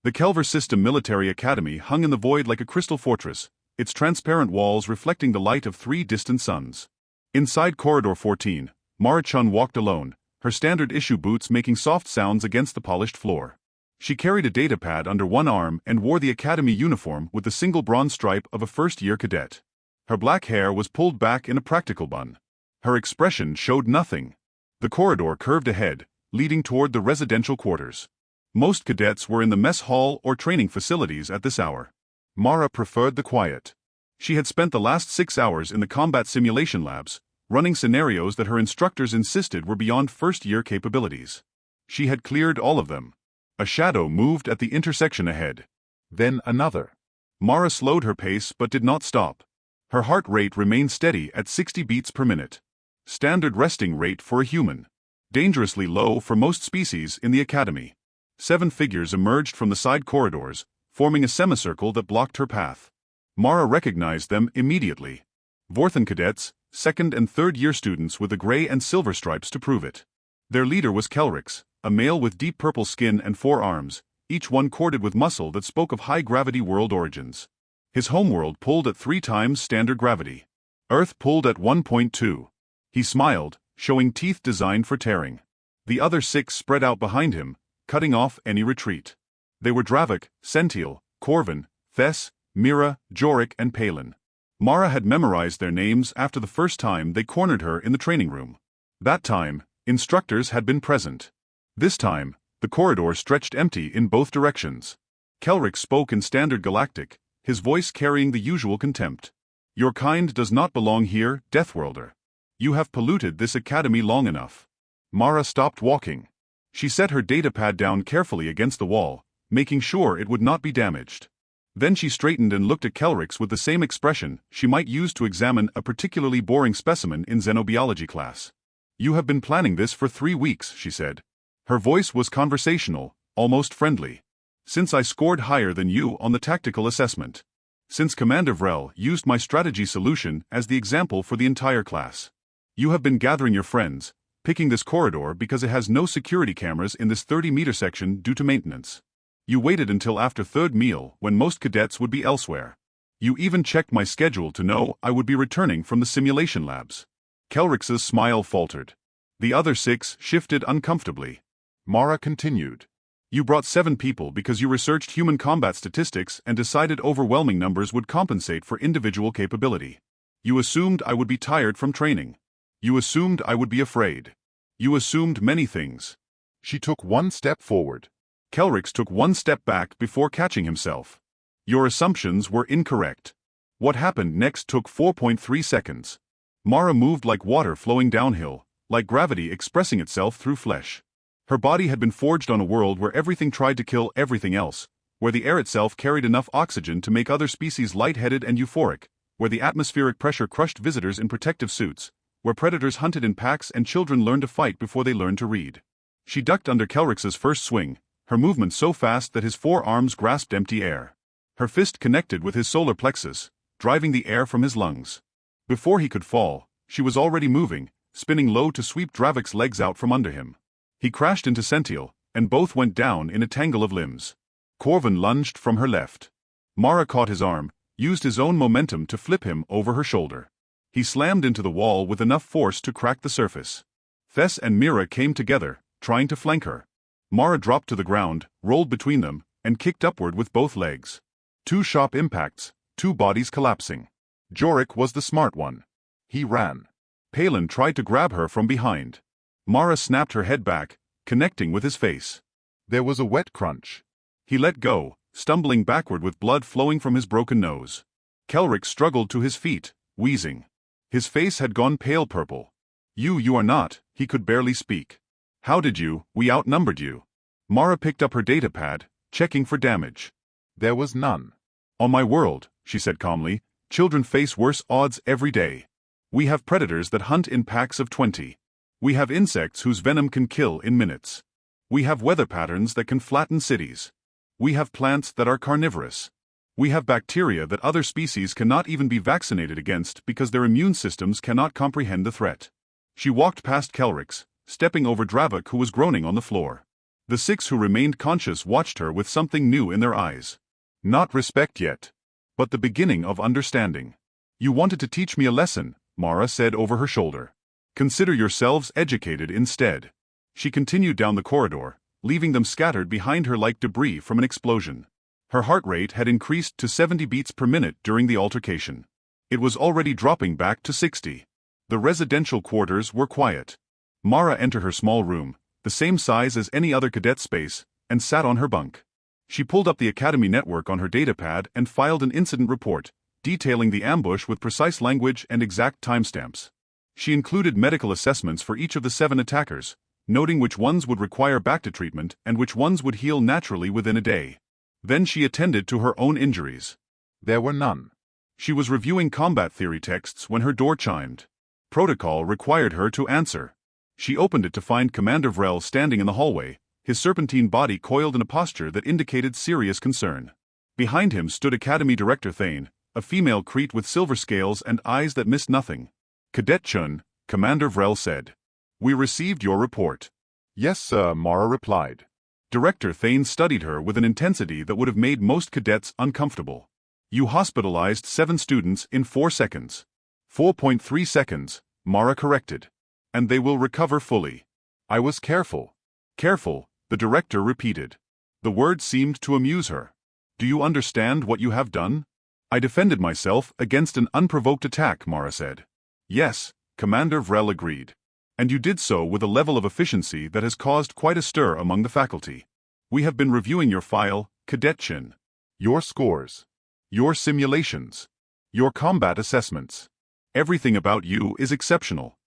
The Kelvar System Military Academy hung in the void like a crystal fortress, its transparent walls reflecting the light of 3 distant suns. Inside Corridor 14, Mara Chen walked alone, her standard-issue boots making soft sounds against the polished floor. She carried a datapad under one arm and wore the academy uniform with the single bronze stripe of a first-year cadet. Her black hair was pulled back in a practical bun. Her expression showed nothing. The corridor curved ahead, leading toward the residential quarters. Most cadets were in the mess hall or training facilities at this hour. Mara preferred the quiet. She had spent the last 6 hours in the combat simulation labs, running scenarios that her instructors insisted were beyond first-year capabilities. She had cleared all of them. A shadow moved at the intersection ahead. Then another. Mara slowed her pace but did not stop. Her heart rate remained steady at 60 beats per minute. Standard resting rate for a human. Dangerously low for most species in the academy. 7 figures emerged from the side corridors, forming a semicircle that blocked her path. Mara recognized them immediately. Vorthan cadets, 2nd and 3rd year students with the gray and silver stripes to prove it. Their leader was Kelrix, a male with deep purple skin and 4 arms, each one corded with muscle that spoke of high-gravity world origins. His homeworld pulled at 3 times standard gravity. Earth pulled at 1.2. He smiled, showing teeth designed for tearing. The other 6 spread out behind him, cutting off any retreat. They were Dravik, Sentiel, Corvin, Thes, Mira, Jorik and Palin. Mara had memorized their names after the first time they cornered her in the training room. That time, instructors had been present. This time, the corridor stretched empty in both directions. Kelric spoke in Standard Galactic, his voice carrying the usual contempt. Your kind does not belong here, Deathworlder. You have polluted this academy long enough. Mara stopped walking. She set her datapad down carefully against the wall, making sure it would not be damaged. Then she straightened and looked at Kelrix with the same expression she might use to examine a particularly boring specimen in xenobiology class. You have been planning this for 3 weeks, she said. Her voice was conversational, almost friendly. Since I scored higher than you on the tactical assessment. Since Commander Vrel used my strategy solution as the example for the entire class. You have been gathering your friends, picking this corridor because it has no security cameras in this 30-meter section due to maintenance. You waited until after 3rd meal when most cadets would be elsewhere. You even checked my schedule to know I would be returning from the simulation labs. Kelrix's smile faltered. The other 6 shifted uncomfortably. Mara continued. You brought 7 people because you researched human combat statistics and decided overwhelming numbers would compensate for individual capability. You assumed I would be tired from training. You assumed I would be afraid. You assumed many things. She took 1 step forward. Kelrix took 1 step back before catching himself. Your assumptions were incorrect. What happened next took 4.3 seconds. Mara moved like water flowing downhill, like gravity expressing itself through flesh. Her body had been forged on a world where everything tried to kill everything else, where the air itself carried enough oxygen to make other species lightheaded and euphoric, where the atmospheric pressure crushed visitors in protective suits, where predators hunted in packs and children learned to fight before they learned to read. She ducked under Kelrix's first swing, her movement so fast that his 4 arms grasped empty air. Her fist connected with his solar plexus, driving the air from his lungs. Before he could fall, she was already moving, spinning low to sweep Dravik's legs out from under him. He crashed into Sentiel, and both went down in a tangle of limbs. Corvin lunged from her left. Mara caught his arm, used his own momentum to flip him over her shoulder. He slammed into the wall with enough force to crack the surface. Thes and Mira came together, trying to flank her. Mara dropped to the ground, rolled between them, and kicked upward with both legs. 2 sharp impacts, 2 bodies collapsing. Jorik was the smart one. He ran. Palin tried to grab her from behind. Mara snapped her head back, connecting with his face. There was a wet crunch. He let go, stumbling backward with blood flowing from his broken nose. Kelric struggled to his feet, wheezing. His face had gone pale purple. You are not, he could barely speak. How did you, we outnumbered you. Mara picked up her datapad, checking for damage. There was none. On my world, she said calmly, children face worse odds every day. We have predators that hunt in packs of 20. We have insects whose venom can kill in minutes. We have weather patterns that can flatten cities. We have plants that are carnivorous. We have bacteria that other species cannot even be vaccinated against because their immune systems cannot comprehend the threat. She walked past Kelrix, stepping over Dravik who was groaning on the floor. The 6 who remained conscious watched her with something new in their eyes. Not respect yet, but the beginning of understanding. You wanted to teach me a lesson, Mara said over her shoulder. Consider yourselves educated instead. She continued down the corridor, leaving them scattered behind her like debris from an explosion. Her heart rate had increased to 70 beats per minute during the altercation. It was already dropping back to 60. The residential quarters were quiet. Mara entered her small room, the same size as any other cadet space, and sat on her bunk. She pulled up the Academy network on her datapad and filed an incident report, detailing the ambush with precise language and exact timestamps. She included medical assessments for each of the 7 attackers, noting which ones would require back-to treatment and which ones would heal naturally within a day. Then she attended to her own injuries. There were none. She was reviewing combat theory texts when her door chimed. Protocol required her to answer. She opened it to find Commander Vrel standing in the hallway, his serpentine body coiled in a posture that indicated serious concern. Behind him stood Academy Director Thane, a female Crete with silver scales and eyes that missed nothing. Cadet Chun, Commander Vrel said. We received your report. Yes, sir, Mara replied. Director Thane studied her with an intensity that would have made most cadets uncomfortable. You hospitalized 7 students in 4 seconds. 4.3 seconds, Mara corrected. And they will recover fully. I was careful. Careful, the director repeated. The word seemed to amuse her. Do you understand what you have done? I defended myself against an unprovoked attack, Mara said. Yes, Commander Vrel agreed. And you did so with a level of efficiency that has caused quite a stir among the faculty. We have been reviewing your file, Cadet Chen. Your scores. Your simulations. Your combat assessments. Everything about you is exceptional.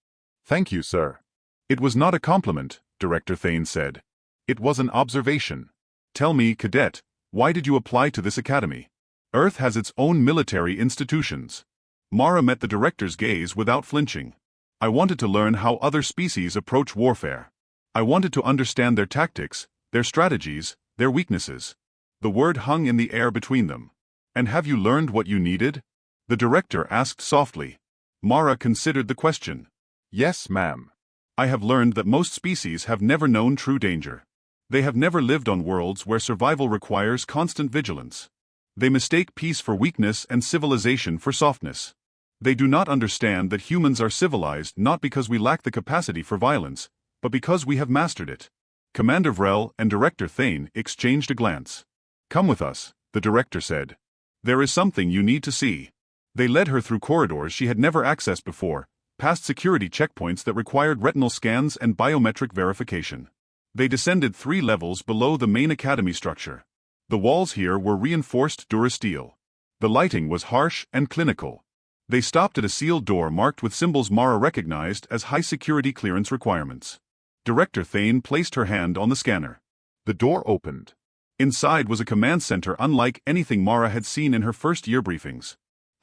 Thank you, sir. It was not a compliment, Director Thane said. It was an observation. Tell me, Cadet, why did you apply to this academy? Earth has its own military institutions. Mara met the director's gaze without flinching. I wanted to learn how other species approach warfare. I wanted to understand their tactics, their strategies, their weaknesses. The word hung in the air between them. And have you learned what you needed? The director asked softly. Mara considered the question. Yes, ma'am. I have learned that most species have never known true danger. They have never lived on worlds where survival requires constant vigilance. They mistake peace for weakness and civilization for softness. They do not understand that humans are civilized not because we lack the capacity for violence, but because we have mastered it. Commander Vrel and Director Thane exchanged a glance. Come with us, the director said. There is something you need to see. They led her through corridors she had never accessed before, past security checkpoints that required retinal scans and biometric verification. They descended 3 levels below the main academy structure. The walls here were reinforced durasteel. The lighting was harsh and clinical. They stopped at a sealed door marked with symbols Mara recognized as high-security clearance requirements. Director Thane placed her hand on the scanner. The door opened. Inside was a command center unlike anything Mara had seen in her first-year briefings.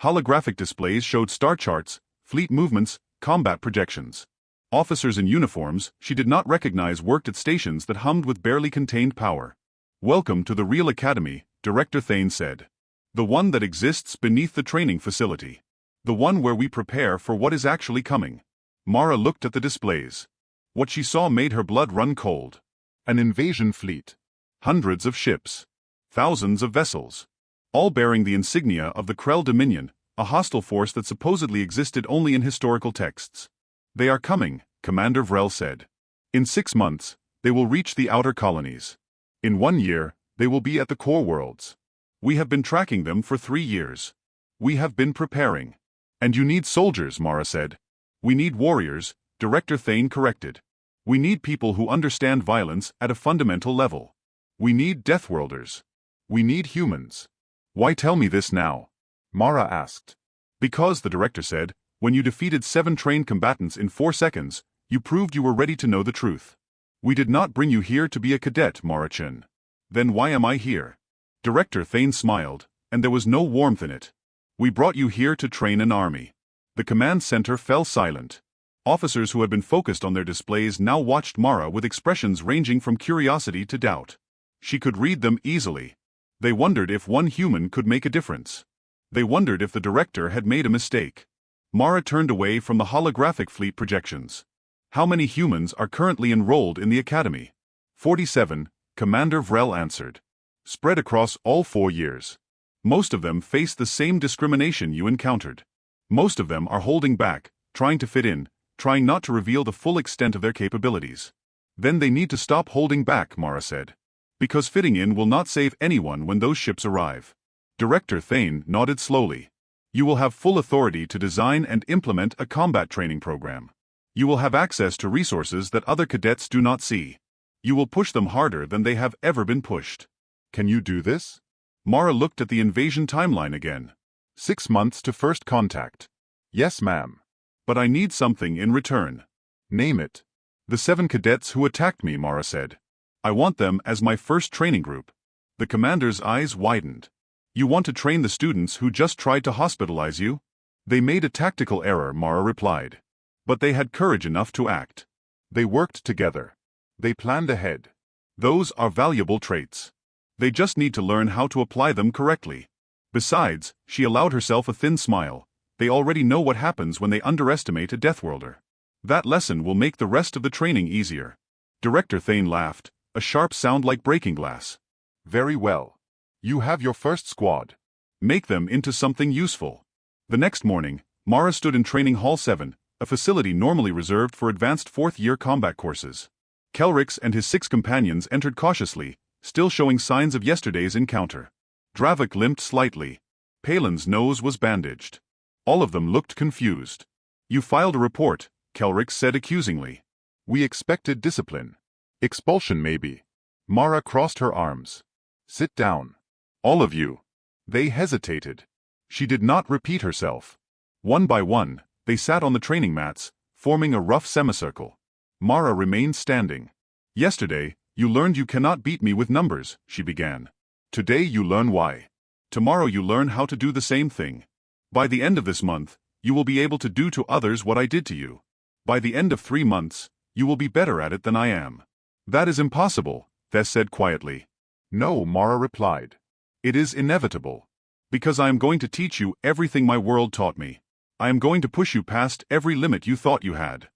Holographic displays showed star charts, fleet movements, combat projections. Officers in uniforms she did not recognize worked at stations that hummed with barely contained power. Welcome to the real academy, Director Thane said. The one that exists beneath the training facility. The one where we prepare for what is actually coming. Mara looked at the displays. What she saw made her blood run cold. An invasion fleet. Hundreds of ships. Thousands of vessels. All bearing the insignia of the Krell Dominion, a hostile force that supposedly existed only in historical texts. They are coming, Commander Vrel said. In 6 months, they will reach the outer colonies. In 1 year, they will be at the core worlds. We have been tracking them for 3 years. We have been preparing. And you need soldiers, Mara said. We need warriors, Director Thane corrected. We need people who understand violence at a fundamental level. We need Deathworlders. We need humans. Why tell me this now? Mara asked. Because, the director said, when you defeated 7 trained combatants in 4 seconds, you proved you were ready to know the truth. We did not bring you here to be a cadet, Mara Chen. Then why am I here? Director Thane smiled, and there was no warmth in it. We brought you here to train an army. The command center fell silent. Officers who had been focused on their displays now watched Mara with expressions ranging from curiosity to doubt. She could read them easily. They wondered if one human could make a difference. They wondered if the director had made a mistake. Mara turned away from the holographic fleet projections. How many humans are currently enrolled in the academy? 47, Commander Vrel answered. Spread across all 4 years. Most of them face the same discrimination you encountered. Most of them are holding back, trying to fit in, trying not to reveal the full extent of their capabilities. Then they need to stop holding back, Mara said. Because fitting in will not save anyone when those ships arrive. Director Thane nodded slowly. You will have full authority to design and implement a combat training program. You will have access to resources that other cadets do not see. You will push them harder than they have ever been pushed. Can you do this? Mara looked at the invasion timeline again. 6 months to first contact. Yes, ma'am. But I need something in return. Name it. The 7 cadets who attacked me, Mara said. I want them as my first training group. The commander's eyes widened. You want to train the students who just tried to hospitalize you? They made a tactical error, Mara replied. But they had courage enough to act. They worked together. They planned ahead. Those are valuable traits. They just need to learn how to apply them correctly. Besides, she allowed herself a thin smile. They already know what happens when they underestimate a Deathworlder. That lesson will make the rest of the training easier. Director Thane laughed, a sharp sound like breaking glass. Very well. You have your first squad. Make them into something useful. The next morning, Mara stood in Training Hall 7, a facility normally reserved for advanced 4th-year combat courses. Kelrix and his 6 companions entered cautiously, still showing signs of yesterday's encounter. Dravik limped slightly. Palin's nose was bandaged. All of them looked confused. You filed a report, Kelrix said accusingly. We expected discipline. Expulsion maybe. Mara crossed her arms. Sit down. All of you. They hesitated. She did not repeat herself. One by one, they sat on the training mats, forming a rough semicircle. Mara remained standing. Yesterday, you learned you cannot beat me with numbers, she began. Today you learn why. Tomorrow you learn how to do the same thing. By the end of this month, you will be able to do to others what I did to you. By the end of 3 months, you will be better at it than I am. That is impossible, Thes said quietly. No, Mara replied. It is inevitable. Because I am going to teach you everything my world taught me. I am going to push you past every limit you thought you had.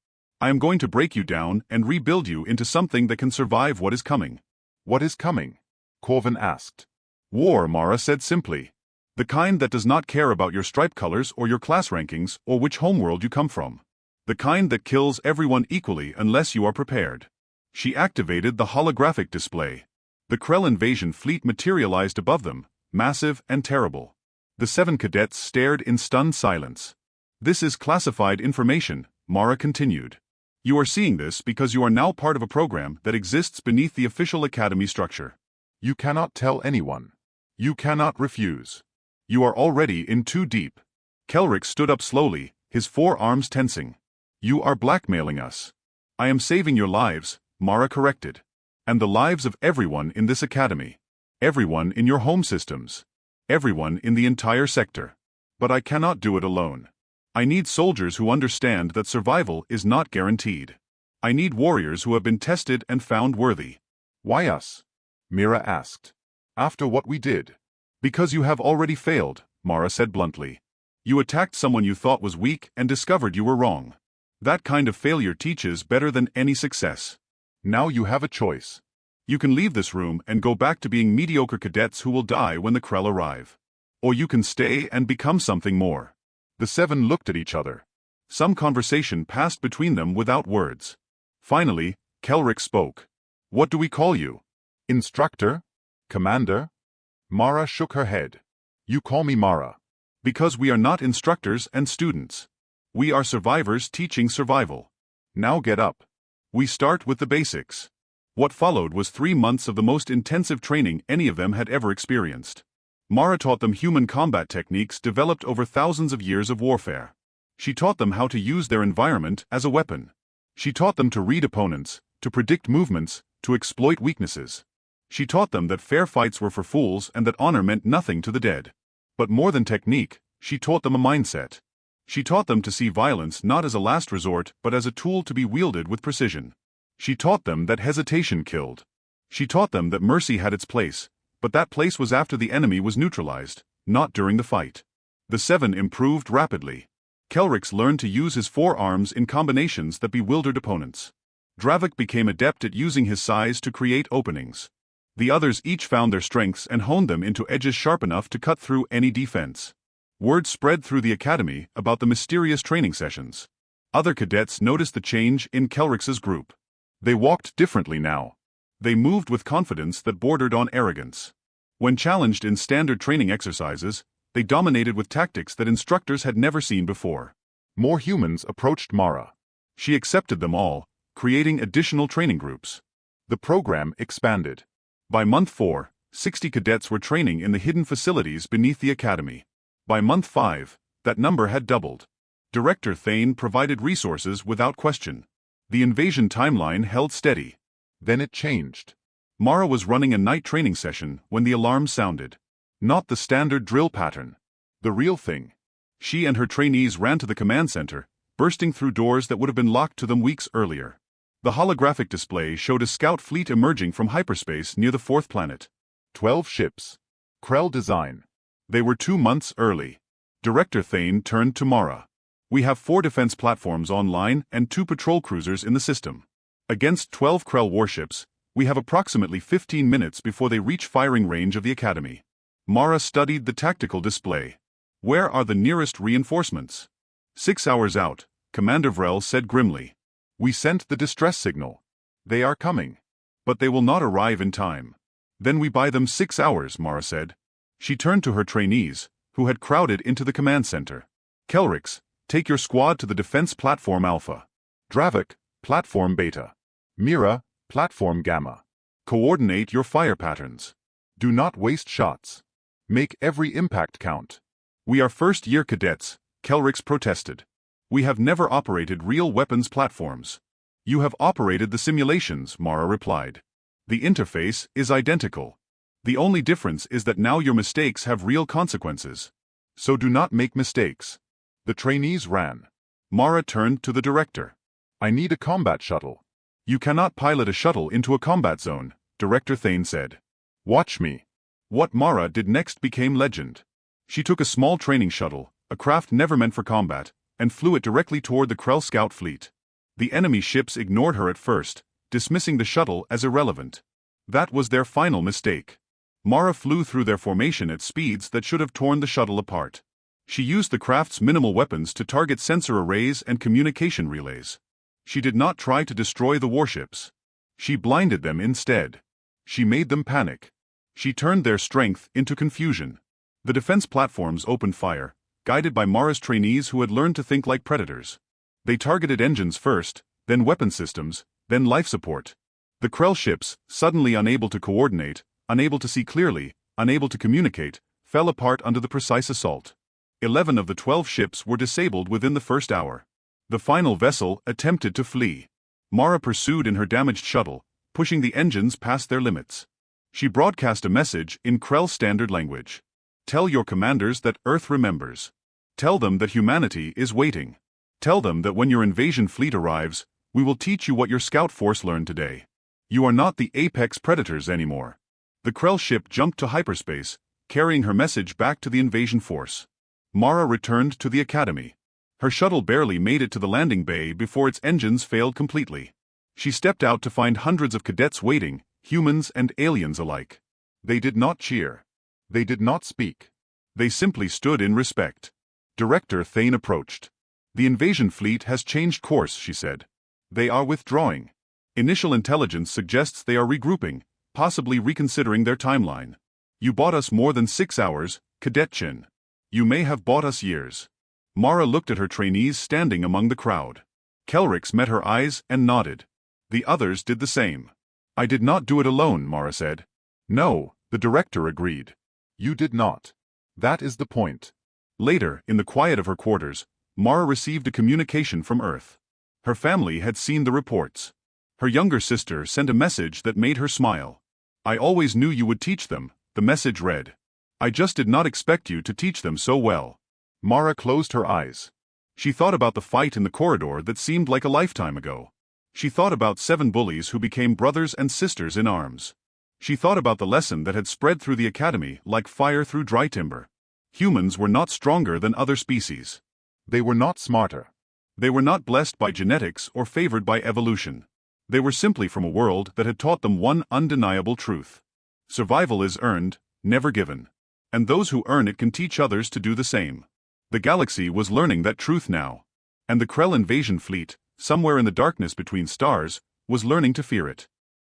I am going to break you down and rebuild you into something that can survive what is coming. What is coming? Corvin asked. War, Mara said simply. The kind that does not care about your stripe colors or your class rankings or which homeworld you come from. The kind that kills everyone equally unless you are prepared. She activated the holographic display. The Krell invasion fleet materialized above them, massive and terrible. The 7 cadets stared in stunned silence. This is classified information, Mara continued. You are seeing this because you are now part of a program that exists beneath the official academy structure. You cannot tell anyone. You cannot refuse. You are already in too deep. Kelrix stood up slowly, his forearms tensing. You are blackmailing us. I am saving your lives, Mara corrected. And the lives of everyone in this academy. Everyone in your home systems. Everyone in the entire sector. But I cannot do it alone. I need soldiers who understand that survival is not guaranteed. I need warriors who have been tested and found worthy. Why us? Mira asked. After what we did. Because you have already failed, Mara said bluntly. You attacked someone you thought was weak and discovered you were wrong. That kind of failure teaches better than any success. Now you have a choice. You can leave this room and go back to being mediocre cadets who will die when the Krell arrive. Or you can stay and become something more. The 7 looked at each other. Some conversation passed between them without words. Finally, Kelrix spoke. What do we call you? Instructor? Commander? Mara shook her head. You call me Mara. Because we are not instructors and students. We are survivors teaching survival. Now get up. We start with the basics. What followed was 3 months of the most intensive training any of them had ever experienced. Mara taught them human combat techniques developed over thousands of years of warfare. She taught them how to use their environment as a weapon. She taught them to read opponents, to predict movements, to exploit weaknesses. She taught them that fair fights were for fools and that honor meant nothing to the dead. But more than technique, she taught them a mindset. She taught them to see violence not as a last resort but as a tool to be wielded with precision. She taught them that hesitation killed. She taught them that mercy had its place, but that place was after the enemy was neutralized, not during the fight. The 7 improved rapidly. Kelrix learned to use his forearms in combinations that bewildered opponents. Dravik became adept at using his size to create openings. The others each found their strengths and honed them into edges sharp enough to cut through any defense. Word spread through the academy about the mysterious training sessions. Other cadets noticed the change in Kelrix's group. They walked differently now. They moved with confidence that bordered on arrogance. When challenged in standard training exercises, they dominated with tactics that instructors had never seen before. More humans approached Mara. She accepted them all, creating additional training groups. The program expanded. By month 4, 60 cadets were training in the hidden facilities beneath the academy. By month 5, that number had doubled. Director Thane provided resources without question. The invasion timeline held steady. Then it changed. Mara was running a night training session when the alarm sounded. Not the standard drill pattern. The real thing. She and her trainees ran to the command center, bursting through doors that would have been locked to them weeks earlier. The holographic display showed a scout fleet emerging from hyperspace near the 4th planet. 12 ships. Krell design. They were 2 months early. Director Thane turned to Mara. We have 4 defense platforms online and 2 patrol cruisers in the system. Against 12 Krell warships, we have approximately 15 minutes before they reach firing range of the Academy. Mara studied the tactical display. Where are the nearest reinforcements? 6 hours out, Commander Vrel said grimly. We sent the distress signal. They are coming. But they will not arrive in time. Then we buy them 6 hours, Mara said. She turned to her trainees, who had crowded into the command center. Kelrix, take your squad to the defense platform Alpha. Dravik, platform Beta. Mira, platform Gamma. Coordinate your fire patterns. Do not waste shots. Make every impact count. We are first-year cadets, Kelrix protested. We have never operated real weapons platforms. You have operated the simulations, Mara replied. The interface is identical. The only difference is that now your mistakes have real consequences. So do not make mistakes. The trainees ran. Mara turned to the director. I need a combat shuttle. You cannot pilot a shuttle into a combat zone, Director Thane said. Watch me. What Mara did next became legend. She took a small training shuttle, a craft never meant for combat, and flew it directly toward the Krell scout fleet. The enemy ships ignored her at first, dismissing the shuttle as irrelevant. That was their final mistake. Mara flew through their formation at speeds that should have torn the shuttle apart. She used the craft's minimal weapons to target sensor arrays and communication relays. She did not try to destroy the warships. She blinded them instead. She made them panic. She turned their strength into confusion. The defense platforms opened fire, guided by Mara's trainees who had learned to think like predators. They targeted engines first, then weapon systems, then life support. The Krell ships, suddenly unable to coordinate, unable to see clearly, unable to communicate, fell apart under the precise assault. 11 of the 12 ships were disabled within the first hour. The final vessel attempted to flee. Mara pursued in her damaged shuttle, pushing the engines past their limits. She broadcast a message in Krell standard language. Tell your commanders that Earth remembers. Tell them that humanity is waiting. Tell them that when your invasion fleet arrives, we will teach you what your scout force learned today. You are not the apex predators anymore. The Krell ship jumped to hyperspace, carrying her message back to the invasion force. Mara returned to the academy. Her shuttle barely made it to the landing bay before its engines failed completely. She stepped out to find hundreds of cadets waiting, humans and aliens alike. They did not cheer. They did not speak. They simply stood in respect. Director Thane approached. The invasion fleet has changed course, she said. They are withdrawing. Initial intelligence suggests they are regrouping, possibly reconsidering their timeline. You bought us more than 6 hours, Cadet Chen. You may have bought us years. Mara looked at her trainees standing among the crowd. Kelrix met her eyes and nodded. The others did the same. I did not do it alone, Mara said. No, the director agreed. You did not. That is the point. Later, in the quiet of her quarters, Mara received a communication from Earth. Her family had seen the reports. Her younger sister sent a message that made her smile. I always knew you would teach them, the message read. I just did not expect you to teach them so well. Mara closed her eyes. She thought about the fight in the corridor that seemed like a lifetime ago. She thought about 7 bullies who became brothers and sisters in arms. She thought about the lesson that had spread through the academy like fire through dry timber. Humans were not stronger than other species. They were not smarter. They were not blessed by genetics or favored by evolution. They were simply from a world that had taught them one undeniable truth. Survival is earned, never given. And those who earn it can teach others to do the same. The galaxy was learning that truth now. And the Krell invasion fleet, somewhere in the darkness between stars, was learning to fear it.